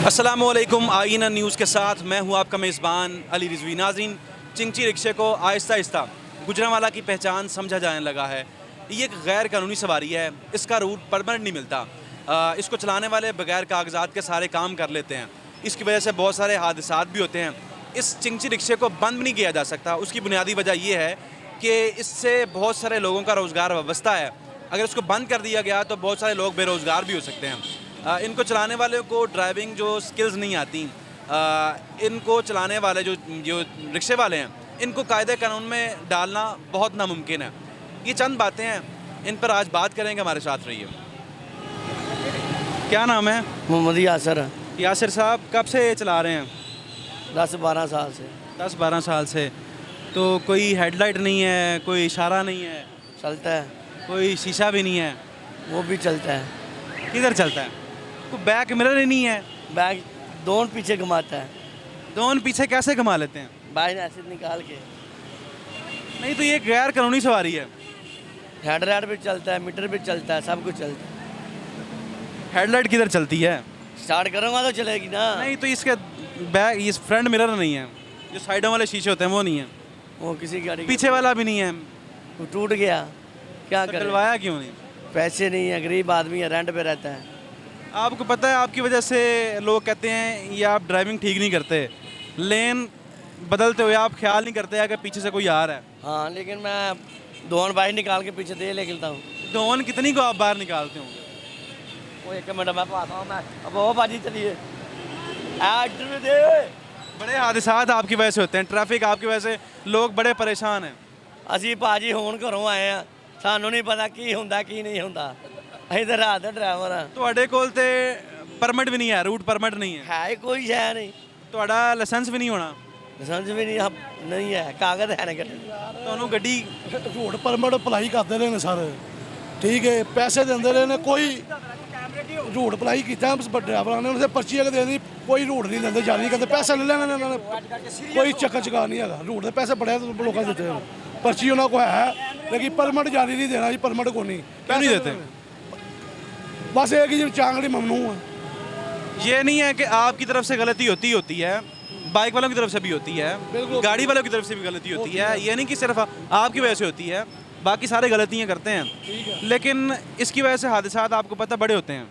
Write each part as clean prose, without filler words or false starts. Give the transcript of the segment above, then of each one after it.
अस्सलामुअलैकुम, आईना न्यूज़ के साथ मैं हूं आपका मेज़बान अली रिजवी। नाज़रीन, चिंची रिक्शे को आहिस्ता आहिस्ता गुजरांवाला की पहचान समझा जाने लगा है। ये एक गैर कानूनी सवारी है, इसका रूट परमानेंट नहीं मिलता। इसको चलाने वाले बगैर कागजात के सारे काम कर लेते हैं। इसकी वजह से बहुत सारे हादसात भी होते हैं। इस चिंची रिक्शे को बंद नहीं किया जा सकता। उसकी बुनियादी वजह यह है कि इससे बहुत सारे लोगों का रोज़गार वाबस्ता है। अगर इसको बंद कर दिया गया तो बहुत सारे लोग बेरोज़गार भी हो सकते हैं। इनको चलाने वाले को ड्राइविंग जो स्किल्स नहीं आती, इनको चलाने वाले जो जो रिक्शे वाले हैं, इनको कायदे कानून में डालना बहुत नामुमकिन है। ये चंद बातें हैं, इन पर आज बात करेंगे। हमारे साथ रहिए। क्या नाम है? मोहम्मद यासर। यासिर साहब, कब से चला रहे हैं? 10-12 साल से 10-12 साल से। तो कोई हेडलाइट नहीं है, कोई इशारा नहीं है, चलता है, कोई शीशा भी नहीं है, वो भी चलता है। किधर चलता है? कोई बैक मिरर ही नहीं है, बैग दोनों पीछे घुमाता है, दोनों पीछे कैसे घुमा लेते हैं? बाहर ऐसे निकाल के। नहीं तो ये गैर कानूनी सवारी है। हेडलाइट भी चलता है, मीटर भी चलता है, सब कुछ चलता है। हेडलाइट किधर चलती है? स्टार्ट करूँगा तो चलेगी ना। नहीं तो इसके बैक, ये फ्रंट मिरर नहीं है, जो साइडों वाले शीशे होते हैं वो नहीं है, वो किसी गाड़ी पीछे वाला भी नहीं है। वो टूट गया, क्या तो करें? डलवाया क्यों नहीं? पैसे नहीं है, गरीब आदमी है, रेंट पे रहता है। आपको पता है आपकी वजह से लोग कहते हैं ये आप ड्राइविंग ठीक नहीं करते, लेन बदलते हुए आप ख्याल नहीं करते अगर पीछे से कोई आ रहा है। हाँ, लेकिन मैं दोनों बाइक निकाल के पीछे दे लेता हूँ। दोन कितनी को आप बाहर निकालते होंगे? वो एक मिनट मैं आता हूँ। मैं अब वो बाजी चलिए दे। बड़े हादसात आपकी वजह से होते हैं, ट्रैफिक आपकी वजह से लोग बड़े परेशान हैं। ਅਸੀਂ ਭਾਜੀ ਹੁਣ ਘਰੋਂ ਆਏ ਆ, ਸਾਨੂੰ ਨਹੀਂ ਪਤਾ ਕੀ ਹੁੰਦਾ ਕੀ ਨਹੀਂ ਹੁੰਦਾ। ਅਸੀਂ ਤਾਂ ਰਾਤ ਦੇ ਡਰਾਈਵਰ ਆ। ਤੁਹਾਡੇ ਕੋਲ ਤੇ ਪਰਮਿਟ ਵੀ ਨਹੀਂ ਹੈ, ਰੂਟ ਪਰਮਿਟ ਨਹੀਂ ਹੈ, ਹੈ ਹੀ ਕੋਈ ਸ਼ੈ ਨਹੀਂ, ਤੁਹਾਡਾ ਲਾਇਸੈਂਸ ਵੀ ਨਹੀਂ ਹੋਣਾ, ਲਾਇਸੈਂਸ ਵੀ ਨਹੀਂ ਹੈ, ਕਾਗਜ਼ ਹੈ ਨਹੀਂ। ਤੁਹਾਨੂੰ ਗੱਡੀ ਰੋਡ ਪਰਮਿਟ ਅਪਲਾਈ ਕਰਦੇ ਰਹੇ ਨੇ ਸਰ, ਠੀਕ ਹੈ, ਪੈਸੇ ਦਿੰਦੇ ਰਹੇ ਨੇ, ਕੋਈ ਰੋਡ ਅਪਲਾਈ ਕੀਤਾ ਡਰਾਈਵਰਾਂ ਨੇ, ਉਹਦੇ ਪਰਚੀ ਅਗਰ ਦੇਣੀ, ਕੋਈ ਰੋਡ ਨਹੀਂ ਦਿੰਦੇ, ਜਾਰੀ ਨਹੀਂ ਕਰਦੇ, ਪੈਸੇ ਲੈ ਲੈਣੇ ਇਹਨਾਂ ਨੇ, ਕੋਈ ਚੱਕਰ ਚਕਾ ਨਹੀਂ ਹੈਗਾ। ਰੋਡ ਦੇ ਪੈਸੇ ਬੜੇ ਲੋਕਾਂ ਦੇ ਦਿੱਤੇ, पर्ची उन्होंने को है, लेकिन परमिट जारी नहीं देना जी, परमिट को नहीं। क्यों नहीं देते? बस एक ही चांगड़ी ममनू है। ये नहीं है कि आपकी तरफ से गलती होती है, बाइक वालों की तरफ से भी होती है, गाड़ी वालों की तरफ से भी गलती होती है। ये नहीं कि सिर्फ आपकी वजह से होती है, बाकी सारे गलतियाँ करते हैं, लेकिन इसकी वजह से हादसात आपको पता बड़े होते हैं।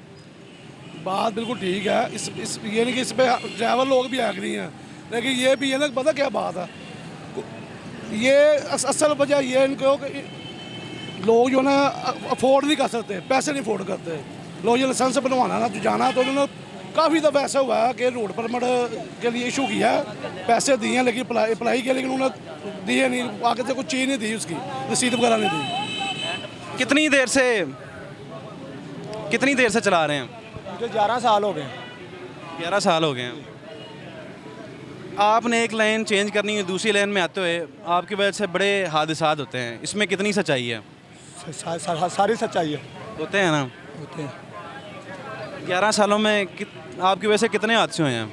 बात बिल्कुल ठीक है। इस ये नहीं कि इस पर ड्राइवर लोग भी एग्री हैं, लेकिन ये भी है ना, पता क्या बात है, ये असल वजह ये इनको कि लोग जो ना अफोर्ड नहीं कर सकते, पैसे नहीं अफोर्ड करते लोग। ये लाइसेंस बनवाना ना जो जाना, तो उन्होंने काफ़ी दफ़ा ऐसा हुआ है कि रोड परमिट के लिए इशू किया है, पैसे दिए हैं, लेकिन अप्लाई किया, लेकिन उन्होंने दिए नहीं, आगे से कुछ चीज़ नहीं दी, उसकी रसीद वगैरह नहीं दी। कितनी देर से चला रहे हैं? मुझे 11 साल हो गए। 11 साल हो गए हैं। आपने एक लाइन चेंज करनी है, दूसरी लाइन में आते हुए आपकी वजह से बड़े हादसात होते हैं, इसमें कितनी सच्चाई है? सारी सच्चाई है। होते हैं ना? होते हैं। 11 सालों में आपकी वजह से कितने हादसे हुए हैं?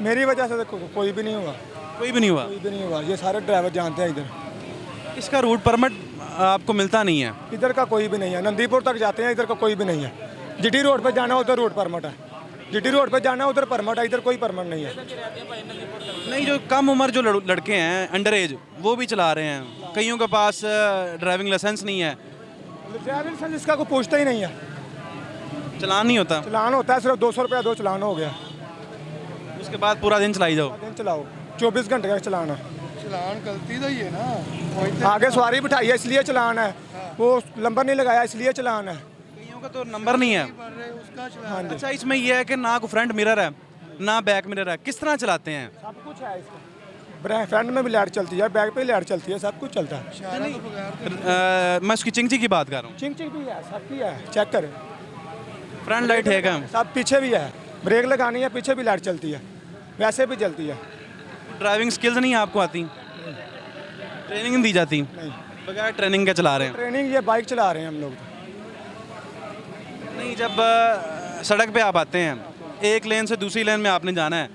मेरी वजह से देखो कोई भी नहीं हुआ, कोई भी नहीं हुआ। कोई भी नहीं हुआ। ये सारे ड्राइवर जानते हैं इधर। इसका रूट परमिट आपको मिलता नहीं है? इधर का कोई भी नहीं है। नंदीपुर तक जाते हैं, इधर का कोई भी नहीं है। जीटी रोड पे जाना उधर रोड परमिट है, जीटी रोड पे जाना उधर परमिट है, इधर कोई परमिट नहीं है। नहीं, जो कम उम्र जो लड़के हैं, अंडर एज, वो भी चला रहे हैं, कईयों के पास ड्राइविंग लाइसेंस नहीं है, ड्राइविंग लाइसेंस इसका कोई पूछता ही नहीं है, चलान नहीं होता। चलान होता है सिर्फ 200 रुपया, 2 चलान हो गया, उसके बाद पूरा दिन चलाई जाओ। दिन चलाओ, 24 घंटे का चलान है। चलान गलती का ही है ना, आगे सवारी बिठाई है इसलिए चलान है, वो नंबर नहीं लगाया इसलिए चलान है। कईयों का तो नंबर नहीं है। हाँ जी। अच्छा, इसमें यह है कि ना कोई फ्रंट मिरर है ना बैक मिरर है, किस तरह चलाते हैं? सब कुछ है इसका, फ्रंट में भी लाइट चलती है, बैक पे भी लाइट चलती है, सब कुछ चलता है। मैं उसकी चिंची की बात कर रहा हूँ। चिंग चिंग भी है, सब की है, चेक करें। फ्रंट लाइट है क्या? सब पीछे भी है, ब्रेक लगानी है, पीछे भी लाइट चलती है, वैसे भी चलती है। ड्राइविंग स्किल्स नहीं आपको आती? ट्रेनिंग नहीं दी जाती? नहीं, बगैर ट्रेनिंग के चला रहे हैं? ट्रेनिंग ये बाइक चला रहे हैं हम लोग। नहीं, जब सड़क पे आप आते हैं, एक लेन से दूसरी लेन में आपने जाना है,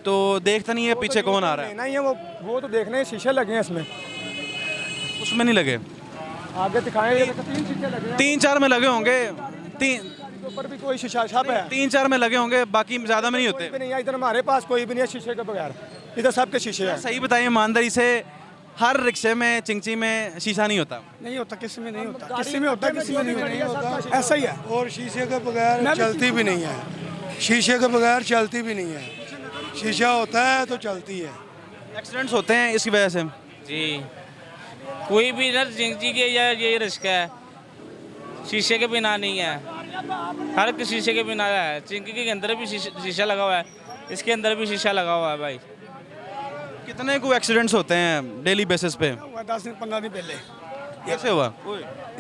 तो देखता नहीं है पीछे कौन आ रहा है? नहीं है, वो तो देखने शीशे लगे हैं इसमें, उसमें नहीं लगे? आगे दिखाएं, 3 शीशे लगे हैं। 3-4 में लगे होंगे। ऊपर भी कोई शीशा छाप है 3-4 में लगे होंगे, बाकी ज़्यादा में नहीं कोई भी होते। नहीं है इधर, हमारे पास कोई भी नहीं है शीशे के बगैर, इधर सबके शीशे हैं। सही बताइए ईमानदारी से, हर रिक्शे में चिंची में शीशा नहीं होता। नहीं होता, किसी में नहीं होता, किसी में होता है, किसी में नहीं होता, ऐसा ही है। और शीशे के बगैर चलती भी नहीं है, शीशे के बगैर चलती भी नहीं है, शीशा होता है तो चलती है। एक्सीडेंट्स होते हैं इसकी वजह से। जी, कोई भी इधर जिंची के या ये रिस्क है, शीशे के बिना नहीं है, हर एक शीशे के बिना है। चिंकी के अंदर भी शीशा लगा हुआ है, इसके अंदर भी शीशा लगा हुआ है भाई। कितने को एक्सीडेंट्स होते हैं डेली बेसिस पे? 10 दिन 15 दिन पहले कैसे हुआ?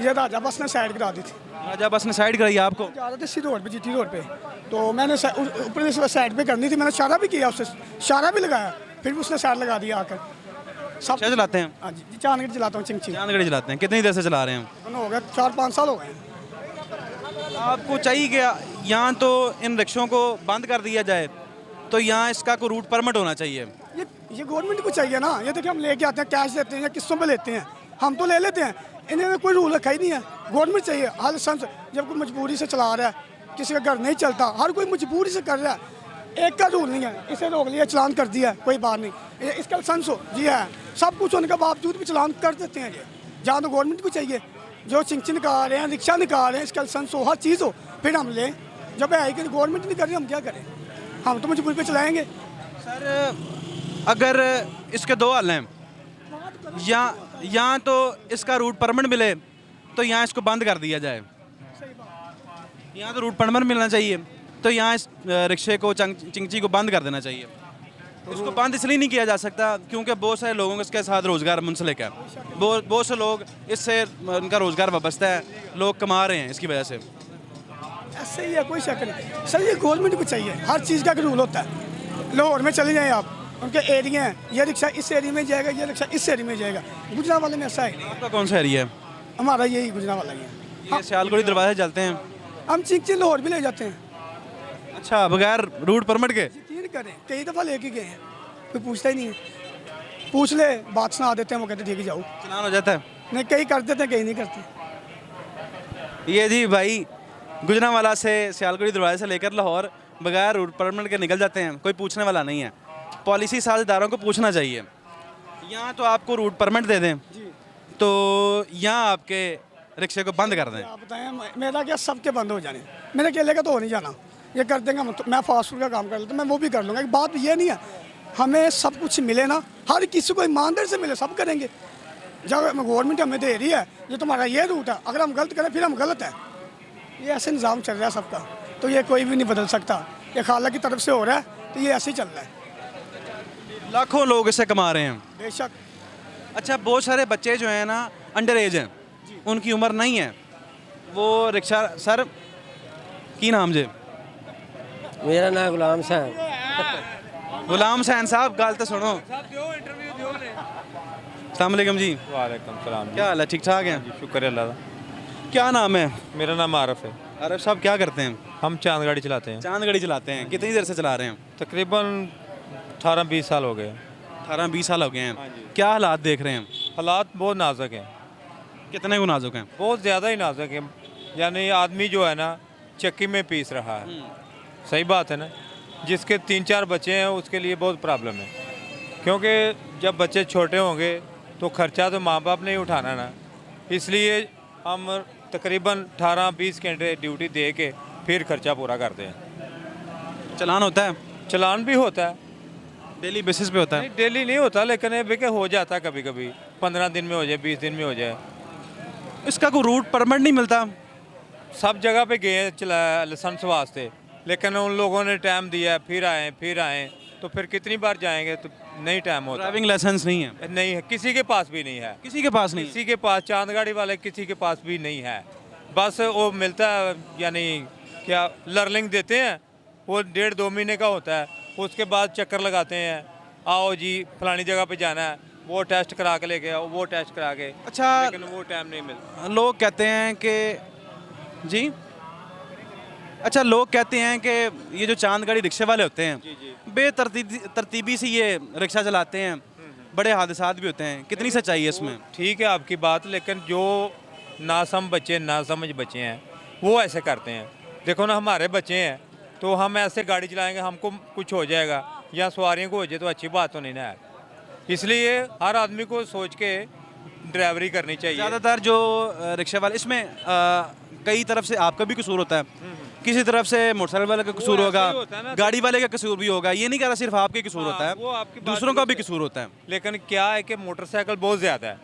ये राजा बस ने साइड करा दी थी, राजा बस ने साइड कराई आपको? जा रहे थे सी रोड पे, जीटी रोड पे, तो मैंने ऊपर से साइड पे करनी थी, मैंने इशारा भी किया, उससे इशारा भी लगाया, फिर भी उसने साइड लगा दिया आकर। सब क्या चलाते हैं? हाँ जी, चांद चलाता हूँ, चिंची चांद गाड़ी चलाते हैं। कितनी देर से चला रहे हैं? हो गया 4-5 साल हो गए। आपको चाहिए कि यहाँ तो इन रिक्शों को बंद कर दिया जाए, तो यहाँ इसका कोई रूट परमिट होना चाहिए। ये गवर्नमेंट को चाहिए ना, ये देखिए हम लेके आते हैं, कैश देते हैं या किस्तों पे लेते हैं, हम तो ले लेते हैं, इन्होंने कोई रूल रखा ही नहीं है। गवर्नमेंट चाहिए हर लाइसेंस, जब कोई मजबूरी से चला रहा है, किसी का घर नहीं चलता, हर कोई मजबूरी से कर रहा है, एक का रूल नहीं है, इसे रोक लिया, चलान कर दिया, कोई बात नहीं, इसका लाइसेंस हो जी है, सब कुछ होने के बावजूद भी चलान कर देते हैं। ये जहाँ तो गवर्नमेंट को चाहिए, जो चिंची निकाल रहे हैं, रिक्शा निकाल रहे हैं, इसका लाइसेंस हो, हर चीज़ हो, फिर हम लें। जब है कि गवर्नमेंट नहीं कर रही, हम क्या करें, हम तो मजबूरी पे चलाएंगे। सर अगर इसके दो हल हैं, यहाँ तो इसका रूट परमिट मिले तो यहाँ इसको बंद कर दिया जाए, यहाँ तो रूट परमिट मिलना चाहिए, तो यहाँ इस रिक्शे को चिंची को बंद कर देना चाहिए। इसको बंद इसलिए नहीं किया जा सकता क्योंकि बहुत सारे लोगों के इसके साथ रोज़गार मुंसलिक है, बहुत से लोग इससे उनका रोज़गार वाबस्ता है, लोग कमा रहे हैं इसकी वजह से। ऐसे ही है, कोई शक नहीं सर, ये गवर्नमेंट को चाहिए, हर चीज़ का रूल होता है। लाहौर में चले जाएँ आप, उनके एरिया हैं, ये रिक्शा इस एरिया में जाएगा, ये रिक्शा इस एरिया में जाएगा, गुजरांवाले में ऐसा है नहीं। आपका कौन सा एरिया है? हमारा यही गुजरांवाला ही है। ये सियालकोटी दरवाजे चलते हैं। हम चिंची लाहौर भी ले जाते हैं। अच्छा, बगैर रूट परमिट के? यकीन करें, कई दफ़ा लेके गए हैं, कोई पूछता ही नहीं है, पूछ ले बात सुना देते हैं, वो कहते ठीक है जाओ, चलान हो जाता है। नहीं कई कर देते हैं, कई नहीं करते। ये जी भाई गुजरांवाला से सियालकोटी दरवाजे से लेकर लाहौर बगैर रूट परमिट के निकल जाते हैं, कोई पूछने वाला नहीं है। पॉलिसी साझेदारों को पूछना चाहिए। यहाँ तो आपको रूट परमिट दे दें तो यहाँ आपके रिक्शे को बंद कर दें। आप बताएं, मेरा क्या सबके बंद हो जाने, मेरे अकेले का तो हो नहीं जाना, ये कर देंगे हम, तो मैं फास्ट फूड का काम कर लेता हूँ, मैं वो भी कर लूँगा। एक बात ये नहीं है, हमें सब कुछ मिले ना, हर किसी को ईमानदारी से मिले, सब करेंगे। जब गवर्नमेंट हमें दे रही है, ये तुम्हारा ये रूट है, अगर हम गलत करें फिर हम गलत है, ये ऐसे निज़ाम चल रहा है सबका, तो ये कोई भी नहीं बदल सकता। ये खाला की तरफ से हो रहा है, तो ये ऐसे ही चल रहा है। लाखों लोग इससे कमा रहे हैं। बेशक। अच्छा, बहुत सारे बच्चे जो हैं ना अंडर एज हैं, उनकी उम्र नहीं है, वो रिक्शा। सर की नाम जे? मेरा नाम गुलाम साहब। गुलाम सैन साहब, गल तो सुनो। अस्सलाम वालेकुम जी। वालेकुम सलाम। क्या हाल है? ठीक ठाक हैं? शुक्र है अल्लाह का। क्या नाम है? मेरा नाम आरफ है। अरब साहब क्या करते हैं? हम चांद गाड़ी चलाते हैं। चांद गाड़ी चलाते हैं। कितनी देर से चला रहे हैं? तकरीबन 18-20 साल हो गए। 18-20 साल हो गए हैं। क्या हालात देख रहे हैं? हालात बहुत नाजुक हैं, कितने को नाजुक हैं? बहुत ज़्यादा ही नाजुक हैं। यानी आदमी जो है ना चक्की में पीस रहा है। सही बात है ना। जिसके 3-4 बच्चे हैं उसके लिए बहुत प्रॉब्लम है, क्योंकि जब बच्चे छोटे होंगे तो खर्चा तो माँ बाप ने ही उठाना ना, इसलिए हम तकरीबन 18-20 घंटे ड्यूटी दे के फिर खर्चा पूरा करते हैं। चलान होता है? चलान भी होता है, डेली बेसिस पे होता है? नहीं डेली नहीं होता, लेकिन ये भी कि हो जाता है कभी कभी, 15 दिन में हो जाए, 20 दिन में हो जाए। इसका कोई रूट परमिट नहीं मिलता? सब जगह पे गए हैं चला लाइसेंस वास्ते, लेकिन उन लोगों ने टाइम दिया, फिर आए, तो फिर कितनी बार जाएंगे, तो नहीं टाइम होता। ड्राइविंग लाइसेंस नहीं है? नहीं है, किसी के पास भी नहीं है। किसी के पास नहीं? किसी के पास, चांद गाड़ी वाले किसी के पास भी नहीं है। बस वो मिलता है, यानी क्या लर्निंग देते हैं, वो 1.5-2 महीने का होता है, उसके बाद चक्कर लगाते हैं, आओ जी फलानी जगह पे जाना है, वो टेस्ट करा के लेके आओ, वो टेस्ट करा के। अच्छा, लेकिन वो टाइम नहीं मिलता। लोग कहते हैं कि जी, अच्छा लोग कहते हैं कि ये जो चांद गाड़ी रिक्शे वाले होते हैं बेतरतीबी से ये रिक्शा चलाते हैं, बड़े हादसात भी होते हैं, कितनी सच्चाई है इसमें? ठीक है आपकी बात, लेकिन जो नासमझ बच्चे हैं वो ऐसे करते हैं, देखो ना, हमारे बच्चे हैं तो हम ऐसे गाड़ी चलाएंगे हमको कुछ हो जाएगा या सवारियों को हो जाए तो अच्छी बात तो नहीं ना है। इसलिए हर आदमी को सोच के ड्राइवरी करनी चाहिए। ज़्यादातर जो रिक्शा वाले इसमें कई तरफ से आपका भी कसूर होता है, किसी तरफ से मोटरसाइकिल वाले का कसूर ऐसा होगा, ही होता है ना। गाड़ी वाले का कसूर भी होगा। ये नहीं कह रहा सिर्फ आपके कसूर हाँ, होता वो है, आपकी बात दूसरों का भी बिल्कुल कसूर होता है। लेकिन क्या है कि मोटरसाइकिल बहुत ज़्यादा है,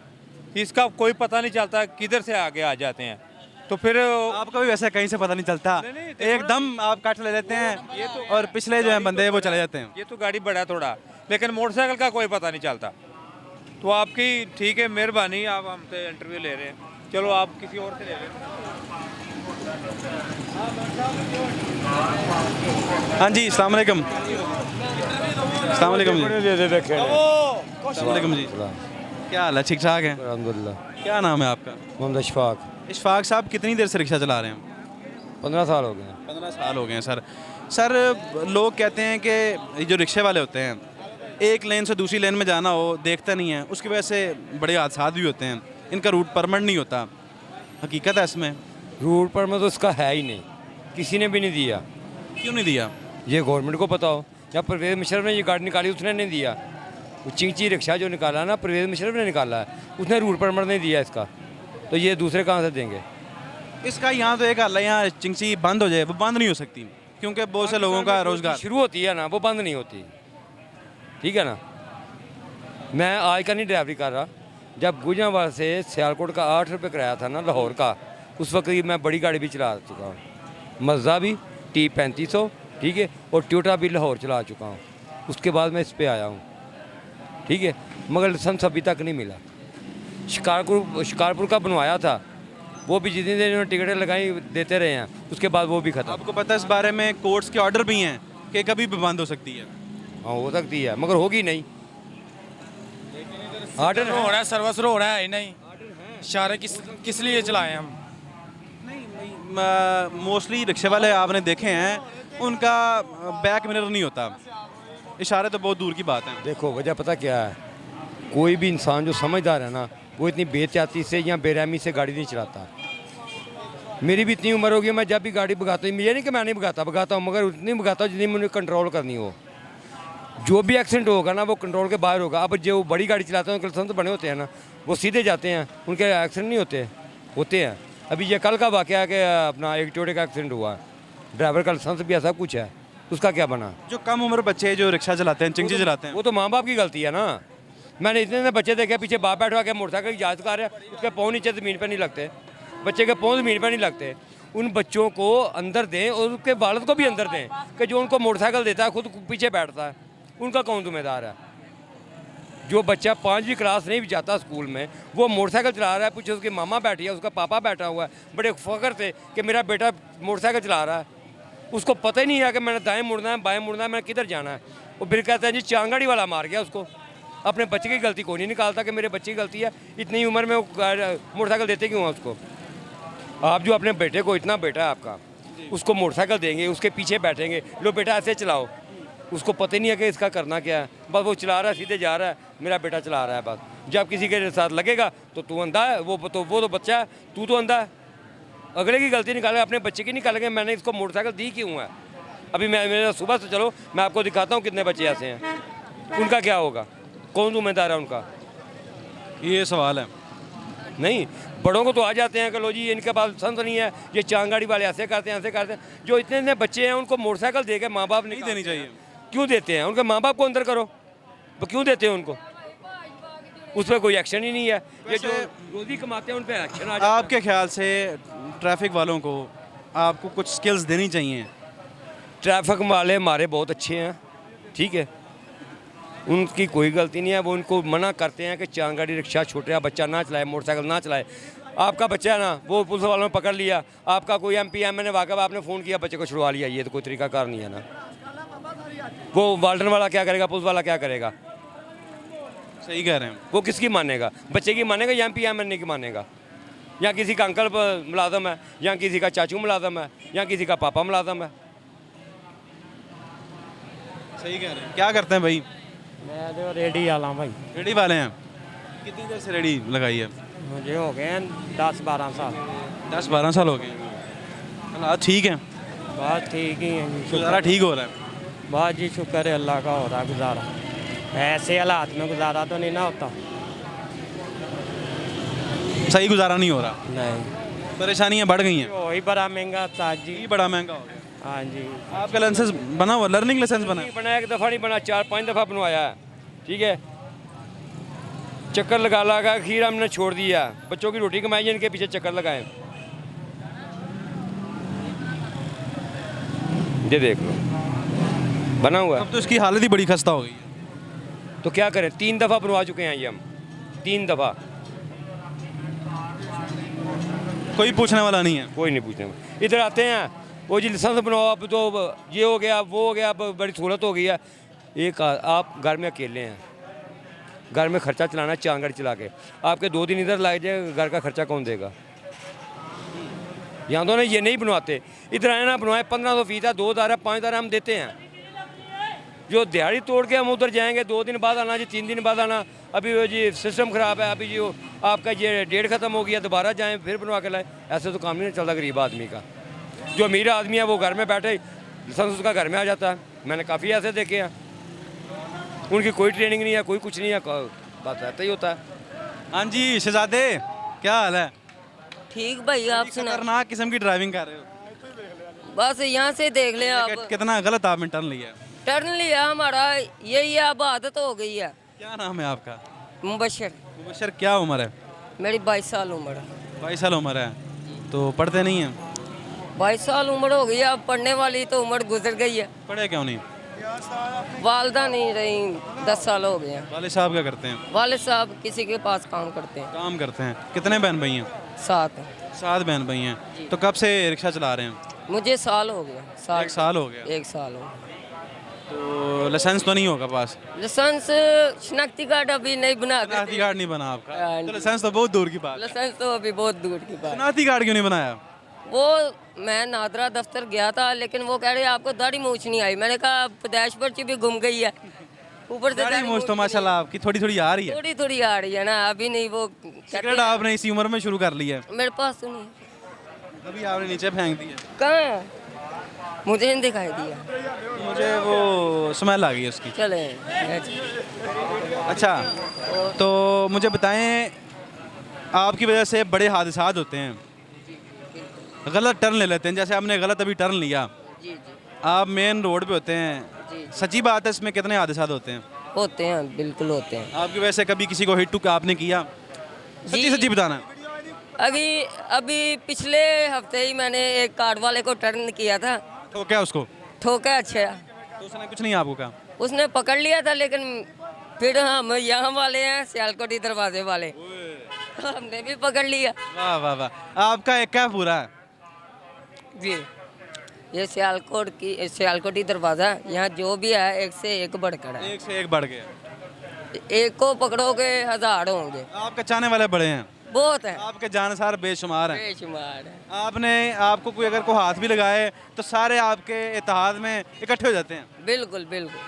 इसका कोई पता नहीं चलता किधर से आगे आ जाते हैं, तो फिर आपका भी वैसे कहीं से पता नहीं चलता, नहीं, नहीं, देखो एकदम आप काट ले लेते हैं और पिछले जो है बंदे वो चले जाते हैं। ये तो गाड़ी बड़ा थोड़ा, लेकिन मोटरसाइकिल का कोई पता नहीं चलता। तो आपकी ठीक है, मेहरबानी, आप हमसे इंटरव्यू ले रहे हैं, चलो आप किसी और से ले लें। हाँ जी, अस्सलाम वालेकुम। अस्सलाम वालेकुम जी। अस्सलाम वालेकुम जी। क्या हाल है? ठीक ठाक है, अल्हम्दुलिल्लाह। क्या नाम है आपका? मोहम्मद अशफाक। इशफाक साहब, कितनी देर से रिक्शा चला रहे हैं? 15 साल हो गए हैं। 15 साल हो गए हैं सर। सर, लोग कहते हैं कि ये जो रिक्शे वाले होते हैं, एक लेन से दूसरी लेन में जाना हो देखते नहीं है, उसकी वजह से बड़े हादसा भी होते हैं, इनका रूट परमानेंट नहीं होता। हकीकत है इसमें? रूट पर में तो इसका है ही नहीं, किसी ने भी नहीं दिया। क्यों नहीं दिया? ये गवर्नमेंट को पता हो। जब परवेज़ मुशर्रफ ने ये गाड़ी निकाली उसने नहीं दिया। वो चिंची रिक्शा जो निकाला ना, परवेज़ मुशर्रफ ने निकाला है, उसने रूट परमिट नहीं दिया इसका, तो ये दूसरे कहाँ से देंगे? इसका यहाँ तो एक हाल है, यहाँ चिंगसी बंद हो जाए, वो बंद नहीं हो सकती क्योंकि बहुत से लोगों का रोजगार शुरू होती है ना, वो बंद नहीं होती, ठीक है ना। मैं आज का नहीं ड्राइवरी कर रहा, जब गुजरावाला से सियालकोट का 8 रुपये किराया था ना लाहौर का, उस वक्त मैं बड़ी गाड़ी भी चला चुका हूँ, मज़दा भी, T3500, ठीक है, और टोयोटा भी लाहौर चला चुका हूँ। उसके बाद मैं इस पे आया हूँ, ठीक है, मगर लाइसेंस अभी तक नहीं मिला। शिकारपुर का बनवाया था, वो भी जितनी देर इन्होंने टिकटें लगाई देते रहे हैं, उसके बाद वो भी ख़त्म। आपको पता है इस बारे में कोर्ट्स के ऑर्डर भी हैं कि कभी भी बंद हो सकती है? हाँ, हो सकती है, मगर होगी नहीं। ऑर्डर हो रहा है, सर्विस हो रहा है नहीं, इशारे किस लिए चलाएं हम? मोस्टली रिक्शे वाले आपने देखे हैं, उनका बैक मिरर नहीं होता, इशारे तो बहुत दूर की बात है। देखो वजह पता क्या है, कोई भी इंसान जो समझदार है ना, वो इतनी बेहतियाती से या बेरहमी से गाड़ी नहीं चलाता। मेरी भी इतनी उम्र हो गई, मैं जब भी गाड़ी भगाता हूँ, ये नहीं कि मैं नहीं भगाता हूँ, मगर उतनी भगाता हूँ जितनी मुझे कंट्रोल करनी हो। जो भी एक्सीडेंट होगा ना, वो कंट्रोल के बाहर होगा। अब जो बड़ी गाड़ी चलाते हैं, उनके लाइसेंस बने होते हैं ना, वो सीधे जाते हैं, उनके एक्सीडेंट नहीं होते हैं। अभी ये कल का वाक़या है कि अपना एक टोयोटा का एक्सीडेंट हुआ, ड्राइवर का लाइसेंस भी ऐसा कुछ है, उसका क्या बना? जो कम उम्र बच्चे जो रिक्शा चलाते हैं, चिंगजी चलाते हैं, वो तो माँ बाप की गलती है ना। मैंने इतने बच्चे देखे पीछे बाप बैठा के मोटरसाइकिल की जांच कर रहे हैं, उसके पाँव नीचे ज़मीन पर नहीं लगते, बच्चे के पाँव ज़मीन पर नहीं लगते। उन बच्चों को अंदर दें और उसके वालिद को भी अंदर दें कि जो उनको मोटरसाइकिल देता है खुद पीछे बैठता है, उनका कौन जिम्मेदार है? जो बच्चा 5वीं क्लास नहीं भी जाता स्कूल में, वो मोटरसाइकिल चला रहा है, पीछे उसकी मामा बैठी है, उसका पापा बैठा हुआ है, बड़े फ़ख्र से कि मेरा बेटा मोटरसाइकिल चला रहा है। उसको पता ही नहीं है कि मैंने दाएँ मुड़ना है, बाएँ मुड़ना है, मैंने किधर जाना है। वो फिर कहते हैं जी चांगाड़ी वाला मार गया उसको। अपने बच्चे की गलती को नहीं निकालता कि मेरे बच्चे की गलती है, इतनी उम्र में वो मोटरसाइकिल देते क्यों हैं उसको? आप जो अपने बेटे को, इतना बेटा है आपका, उसको मोटरसाइकिल देंगे, उसके पीछे बैठेंगे, लो बेटा ऐसे चलाओ, उसको पता ही नहीं है कि इसका करना क्या है, बस वो चला रहा है, सीधे जा रहा है, मेरा बेटा चला रहा है बस। जब किसी के साथ लगेगा तो तू अंधा है, वो तो बच्चा है, तू तो अंधा है। अगले की गलती निकालेंगे, अपने बच्चे की निकालेंगे, मैंने इसको मोटरसाइकिल दी क्यों है? अभी मेरा सुबह से चलो मैं आपको दिखाता हूँ कितने बच्चे ऐसे हैं, उनका क्या होगा? कौन जिम्मेदार है उनका? ये सवाल है। नहीं, बड़ों को तो आ जाते हैं कि लो जी इनके पास लाइसेंस नहीं है, ये चांगाड़ी वाले ऐसे करते हैं, ऐसे करते हैं। जो इतने बच्चे हैं उनको मोटरसाइकिल दे के माँ बाप नहीं देनी चाहिए। क्यों देते हैं? उनके माँ बाप को अंदर करो, तो क्यों देते हैं उनको? उस पर कोई एक्शन ही नहीं है। ये जो रोजी कमाते हैं उन पर एक्शन आ जाता है। आपके ख्याल से ट्रैफिक वालों को आपको कुछ स्किल्स देनी चाहिए? ट्रैफिक वाले हमारे बहुत अच्छे हैं, ठीक है, उनकी कोई गलती नहीं है। वो उनको मना करते हैं कि चांगाड़ी रिक्शा छोटा बच्चा ना चलाए, मोटरसाइकिल ना चलाए। आपका बच्चा है ना, वो पुलिस वालों ने पकड़ लिया, आपका कोई MP MN वाकई आपने फ़ोन किया, बच्चे को छुड़वा लिया, ये तो कोई तरीकाकार नहीं है ना। वो वाल्टन वाला क्या करेगा, पुलिस वाला क्या करेगा? सही कह रहे हैं। वो किसकी मानेगा? बच्चे की मानेगा या MP MN की मानेगा? या किसी का अंकल मुलाजम है, या किसी का चाचू मुलाजम है, या किसी का पापा मुलाजम है। सही कह रहे हैं। क्या करते हैं भाई? मैं तो रेडी वाला हूँ भाई। रेडी वाले हैं? कितनी देर से रेडी लगाई है? मुझे हो गए हैं 10-12 साल। 10-12 साल हो गए। हाँ ठीक है। बस ठीक ही है जी, गुजारा ठीक हो रहा है? बस जी शुक्र है अल्लाह का, हो रहा गुजारा। ऐसे हालात में गुजारा तो नहीं ना होता। सही गुजारा नहीं हो रहा, नहीं, परेशानियाँ बढ़ गई हैं। वही बड़ा महंगा था जी। ये बड़ा महंगा हो गया। हाँ जी। आपका लाइसेंस बना हुआ, लर्निंग लाइसेंस बना? नहीं बना, एक दफ़ा नहीं बना, 4-5 दफ़ा बनवाया है, ठीक है। चक्कर लगा लगा खीर हमने छोड़ दिया। बच्चों की रोटी कमाई, इनके पीछे चक्कर लगाए। ये देख लो, बना हुआ है। अब तो इसकी हालत ही बड़ी खस्ता हो गई है। तो क्या करें, 3 दफ़ा बनवा चुके हैं ये हम, 3 दफ़ा। कोई पूछने वाला नहीं है। कोई नहीं पूछने वाला। इधर आते हैं, वो जी लाइसेंस बनवाओ, अब तो ये हो गया, वो हो गया, अब बड़ी सहूलत हो गई है। आप घर में अकेले हैं, घर में खर्चा चलाना, चांगड़ चला के आपके 2 दिन इधर लग जाए, घर का खर्चा कौन देगा? यहाँ तो ना ये नहीं बनवाते, इधर आए ना बनवाए, 1500 फीस है, 2000 है, 5000 हम देते हैं। जो दिहाड़ी तोड़ के हम उधर जाएंगे, 2 दिन बाद आना जी, 3 दिन बाद आना। अभी वो जी सिस्टम ख़राब है, अभी जो आपका ये डेट ख़त्म हो गया, दोबारा जाएं फिर बनवा के लाएं। ऐसे तो काम नहीं चलता गरीब आदमी का। जो अमीर आदमी है वो घर में बैठे, लाइसेंस उसका घर में आ जाता है। मैंने काफ़ी ऐसे देखे हैं, उनकी कोई ट्रेनिंग नहीं है, कोई कुछ नहीं है, बात रहता ही होता है। हाँ जी शहजादे, क्या हाल है? ठीक भाई, आप सुना? खतरनाक किस्म की ड्राइविंग कर रहे हो। बस यहाँ से देख लें आप। कितना गलत आपने टर्न लिया? टर्न लिया हमारा यही है, अब आदत हो गई है। क्या नाम है आपका? मुबशर। मुबशर, क्या उम्र है? मेरी 22 साल उम्र है। 22 साल उम्र है, तो पढ़ते नहीं हैं? 22 साल उम्र हो गई है, अब पढ़ने वाली तो उम्र गुजर गई है। पढ़े क्यों नहीं? वालदा नहीं रही, 10 साल हो गए हैं। वाले साहब क्या करते हैं? वाले साहब किसी के पास काम करते हैं। काम करते हैं। कितने बहन भाई हैं? 7। 7 बहन भाई हैं। तो कब से रिक्शा चला रहे हैं? मुझे साल हो गया। 1 साल हो गया। 1 साल हो गया। तो लाइसेंस तो नहीं होगा पास? लाइसेंस शनाख्ती कार्ड अभी नहीं बना। शनाख्ती कार्ड नहीं बना आपका? हाँ तो लाइसेंस तो बहुत दूर की बात है। लाइसेंस तो अभी बहुत दूर की बात। शनाख्ती कार्ड क्यों नहीं बनाया? वो मैं नादरा दफ्तर गया था, लेकिन वो कह रहे आपको दाढ़ी मूछ नहीं आई। मैंने कहा प्रदेश पर्ची भी घूम गई है, ऊपर से दाढ़ी मूछ तो माशाल्लाह आपकी थोड़ी थोड़ी आ रही है। थोड़ी थोड़ी आ रही है ना, अभी नहीं। वो सिगरेट आपने इसी उम्र में शुरू कर लिया है? मेरे पास तो नहीं, अभी आपने नीचे फेंक दी है। कहाँ है? मुझे नहीं दिखाई दिया। मुझे वो स्मेल आ गई उसकी। चले। अच्छा, तो मुझे बताएं, आपकी वजह से बड़े हादसात होते हैं, गलत टर्न ले लेते हैं, जैसे आपने गलत अभी टर्न लिया, आप मेन रोड पे होते हैं, सच्ची बात है, इसमें कितने हादसात होते हैं? होते हैं, बिल्कुल होते हैं। आपकी वजह से कभी किसी को हिट टू आपने किया? सच्ची सच्ची बताना। अभी पिछले हफ्ते ही मैंने एक कार वाले को टर्न किया था। ठोका उसको? ठोका। अच्छा, तो उसने कुछ नहीं आपको कहा? उसने पकड़ लिया था, लेकिन फिर हम यहाँ वाले हैं सियालकोटी दरवाजे वाले, हमने भी पकड़ लिया। वाह वाह वाह, आपका एक क्या पूरा है जी। ये सियालकोटी दरवाजा, यहाँ जो भी है एक से एक बढ़कर है। एक से एक बढ़ गया। एक को पकड़ोगे 1000 होंगे। आपके चाहने वाले बड़े हैं? बहुत है, आपके जानसार बेशुमार हैं। बेशुमार है। आपको कोई अगर कोई हाथ भी लगाए तो सारे आपके इत्तेहाद में इकट्ठे हो जाते हैं? बिल्कुल बिल्कुल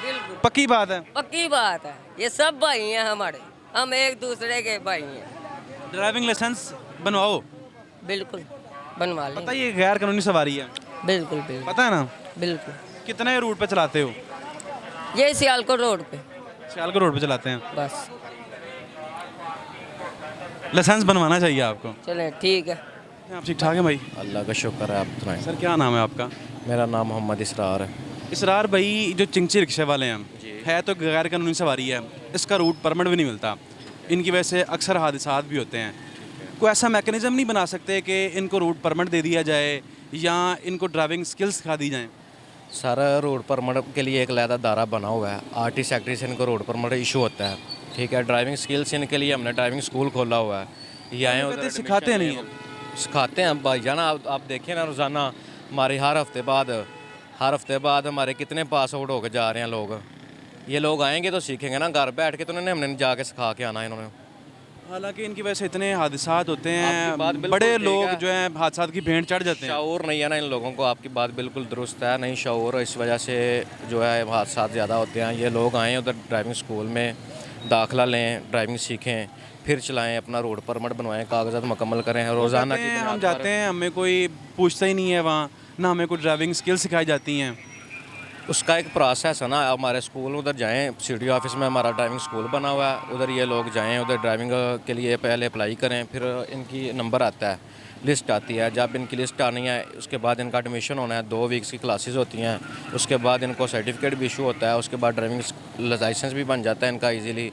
बिल्कुल, पक्की बात है? पक्की बात है। ये सब भाई हैं हमारे, हम एक दूसरे के भाई हैं। ड्राइविंग लाइसेंस बनवाओ। बिल्कुल बनवा लें। पता है ये गैर कानूनी सवारी है? बिल्कुल बिल्कुल, पता है ना? बिल्कुल। कितने रूट पे चलाते हो? ये सियालकोट रोड पे। सियालकोट रोड पे चलाते हैं? बस। लाइसेंस बनवाना चाहिए आपको। चलें, ठीक है। आप ठीक ठाक हैं भाई? अल्लाह का शुक्र है, आप सुनाएं। सर क्या नाम है आपका? मेरा नाम मोहम्मद इसरार है। इसरार भाई, जो चिंची रिक्शे वाले हैं, है तो गैर कानूनी सवारी है, इसका रूट परमिट भी नहीं मिलता, इनकी वजह से अक्सर हादसात भी होते हैं। कोई ऐसा मैकेनिज़्म नहीं बना सकते कि इनको रूट परमिट दे दिया जाए या इनको ड्राइविंग स्किल्स सिखा दी जाएँ? सारा रोड परमिट के लिए एक अलहदा दायरा बना हुआ है, आरटी सेक्रेटरी से इनको रोड परमिट इशू होता है, ठीक है। ड्राइविंग स्किल्स इनके लिए हमने ड्राइविंग स्कूल खोला हुआ है, ये आए उधर सिखाते नहीं हैं? सिखाते हैं भाईजान, आप देखें ना, रोज़ाना हमारे हर हफ्ते बाद हमारे कितने पास आउट होकर जा रहे हैं लोग। ये लोग आएंगे तो सीखेंगे ना, घर बैठ के तो हमने जाके सिखा के आना है इन्होंने। हालांकि इनकी वजह से इतने हादसात होते हैं, बड़े लोग जो हैं हादसात की भेंट चढ़ जाते हैं। शऊर नहीं है ना इन लोगों को, आपकी बात बिल्कुल दुरुस्त है, नहीं शऊर, इस वजह से जो है हादसात ज़्यादा होते हैं। ये लोग आएँ उधर ड्राइविंग स्कूल में दाखिला लें, ड्राइविंग सीखें, फिर चलाएं, अपना रोड परमिट बनवाएं, कागजात मुकम्मल करें। रोज़ाना की हम जाते हैं, हमें कोई पूछता ही नहीं है वहाँ, ना हमें कुछ ड्राइविंग स्किल सिखाई जाती हैं। उसका एक प्रोसेस है ना, हमारे स्कूल उधर जाएं, सिटी ऑफिस में हमारा ड्राइविंग स्कूल बना हुआ है, उधर ये लोग जाएं, उधर ड्राइविंग के लिए पहले अप्लाई करें, फिर इनकी नंबर आता है, लिस्ट आती है। जब इनकी लिस्ट आनी है उसके बाद इनका एडमिशन होना है, 2 वीक्स की क्लासेस होती हैं, उसके बाद इनको सर्टिफिकेट भी इशू होता है, उसके बाद ड्राइविंग लाइसेंस भी बन जाता है इनका ईजीली।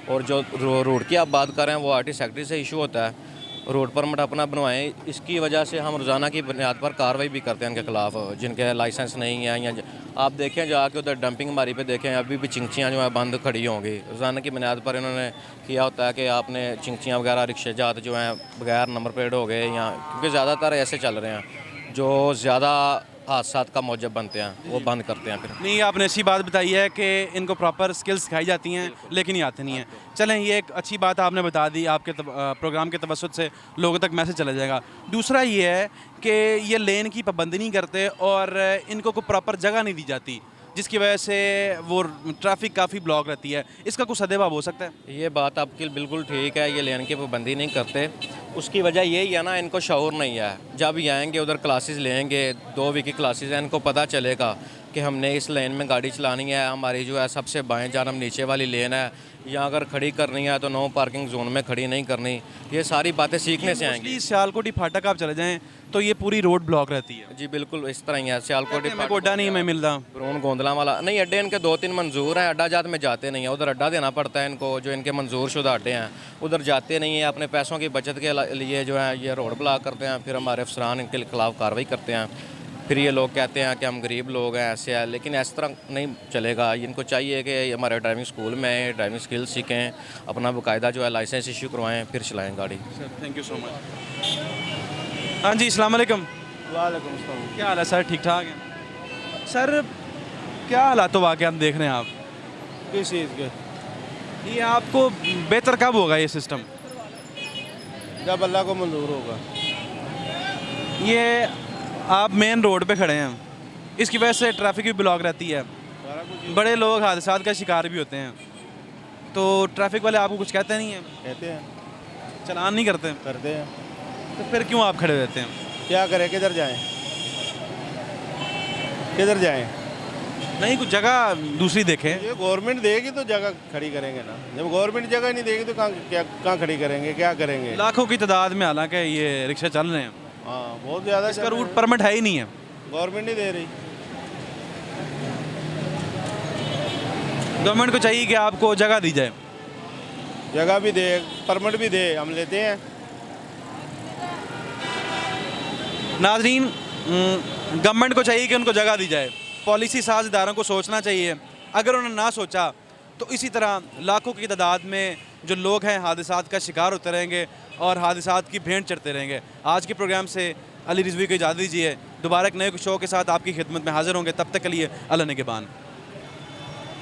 और जो रोड की आप बात कर रहे हैं वो आरटी सेक्रेटरी से इशू होता है, रोड परमिट अपना बनवाएं। इसकी वजह से हम रोज़ाना की बुनियाद पर कार्रवाई भी करते हैं उनके खिलाफ जिनके लाइसेंस नहीं है, या आप देखें जाके उधर डंपिंग हमारी पे देखें, अभी भी चिंचियाँ जो है बंद खड़ी होंगी। रोज़ाना की बुनियाद पर इन्होंने किया होता है कि आपने चिंचियाँ वगैरह रिक्शे जात जो हैं बगैर नंबर प्लेट हो गए, या क्योंकि ज़्यादातर ऐसे चल रहे हैं जो ज़्यादा हादसा का मौजब बनते हैं वो बंद करते हैं। फिर नहीं, आपने अच्छी बात बताई है कि इनको प्रॉपर स्किल्स सिखाई जाती हैं लेकिन ये आते नहीं हैं। चलें, ये एक अच्छी बात आपने बता दी, आपके प्रोग्राम के तवसत से लोगों तक मैसेज चला जाएगा। दूसरा ये है कि ये लेन की पाबंदी नहीं करते और इनको कोई प्रॉपर जगह नहीं दी जाती, जिसकी वजह से वो ट्रैफिक काफ़ी ब्लॉक रहती है। इसका कुछ सदेबाब हो सकता है? ये बात आपकी बिल्कुल ठीक है, ये लेन की पाबंदी नहीं करते, उसकी वजह यही है ना, इनको शऊर नहीं है। जब ये आएंगे उधर क्लासेस लेंगे, 2 वीक की क्लासेस हैं, इनको पता चलेगा कि हमने इस लेन में गाड़ी चलानी है, हमारी जो है सबसे बाएं जानब नीचे वाली लेन है, या अगर खड़ी करनी है तो नो पार्किंग जोन में खड़ी नहीं करनी। ये सारी बातें सीखने से आएंगी। सियालकोटी फाटक आप चले जाएँ तो ये पूरी रोड ब्लॉक रहती है। जी बिल्कुल इस तरह ही है। सियालकोटी को अड्डा नहीं मैं मिल रहा, ब्रून गोंदला वाला नहीं, अड्डे इनके 2-3 मंजूर हैं, अड्डा जात में जाते नहीं है, उधर अड्डा देना पड़ता है इनको, जो इनके मंजूर शुदा अड्डे हैं उधर जाते नहीं है। अपने पैसों की बचत के लिए जो है ये रोड ब्लॉक करते हैं, फिर हमारे अफसरान इनके खिलाफ कार्रवाई करते हैं। फिर ये लोग कहते हैं कि हम गरीब लोग हैं, ऐसे है, लेकिन इस तरह नहीं चलेगा। इनको चाहिए कि हमारे ड्राइविंग स्कूल में ड्राइविंग स्किल सीखें, अपना बाकायदा जो है लाइसेंस इशू करवाएं, फिर चलाएं गाड़ी। Sir thank you so much. हाँ जी, अस्सलाम वालेकुम। वालेकुम अस्सलाम। क्या हाल है सर? ठीक ठाक है सर। क्या हालात वाक़ देख रहे हैं आप? किस चीज़ के? ये आपको बेहतर कब होगा ये सिस्टम? जब अल्लाह को मंजूर होगा। ये आप मेन रोड पे खड़े हैं, इसकी वजह से ट्रैफिक भी ब्लॉक रहती है, बड़े लोग हादसात का शिकार भी होते हैं, तो ट्रैफिक वाले आपको कुछ कहते नहीं हैं? कहते हैं। चलान नहीं करते? करते हैं। तो फिर क्यों आप खड़े रहते हैं? क्या करें, किधर जाएं? किधर जाएं? नहीं, कुछ जगह दूसरी देखें। ये गवर्नमेंट देगी तो जगह खड़ी करेंगे ना, जब गवर्नमेंट जगह नहीं देगी तो कहाँ खड़ी करेंगे, क्या करेंगे? लाखों की तादाद में हालांकि ये रिक्शा चल रहे हैं। हाँ, बहुत ज़्यादा। इसका रूट परमिट है ही नहीं है, गवर्नमेंट नहीं दे रही। गवर्नमेंट को चाहिए कि आपको जगह दी जाए। जगह भी दे, परमिट भी दे, हम लेते हैं। नाजरीन, गवर्नमेंट को चाहिए कि उनको जगह दी जाए। पॉलिसी साज इदारों को सोचना चाहिए। अगर उन्होंने ना सोचा तो इसी तरह लाखों की तादाद में जो लोग हैं हादसात का शिकार होते रहेंगे और हादसात की भेंट चढ़ते रहेंगे। आज के प्रोग्राम से अली रिजवी को इजाज़त दीजिए। दोबारा एक नए शो के साथ आपकी खिदमत में हाजिर होंगे। तब तक के लिए अल्लाह निगहबान।